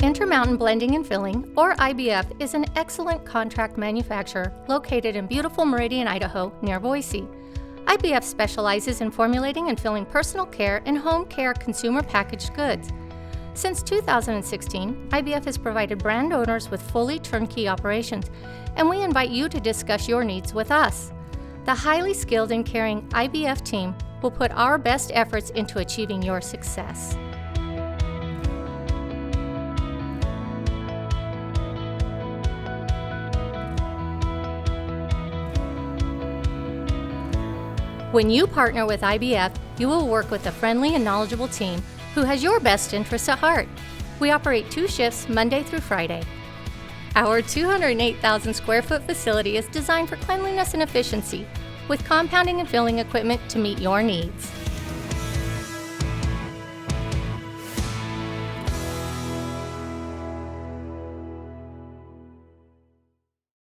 Intermountain Blending and Filling, or IBF, is an excellent contract manufacturer located in beautiful Meridian, Idaho, near Boise. IBF specializes in formulating and filling personal care and home care consumer packaged goods. Since 2016, IBF has provided brand owners with fully turnkey operations, and we invite you to discuss your needs with us. The highly skilled and caring IBF team will put our best efforts into achieving your success. When you partner with IBF, you will work with a friendly and knowledgeable team who has your best interests at heart. We operate 2 shifts Monday through Friday. Our 208,000 square foot facility is designed for cleanliness and efficiency, with compounding and filling equipment to meet your needs.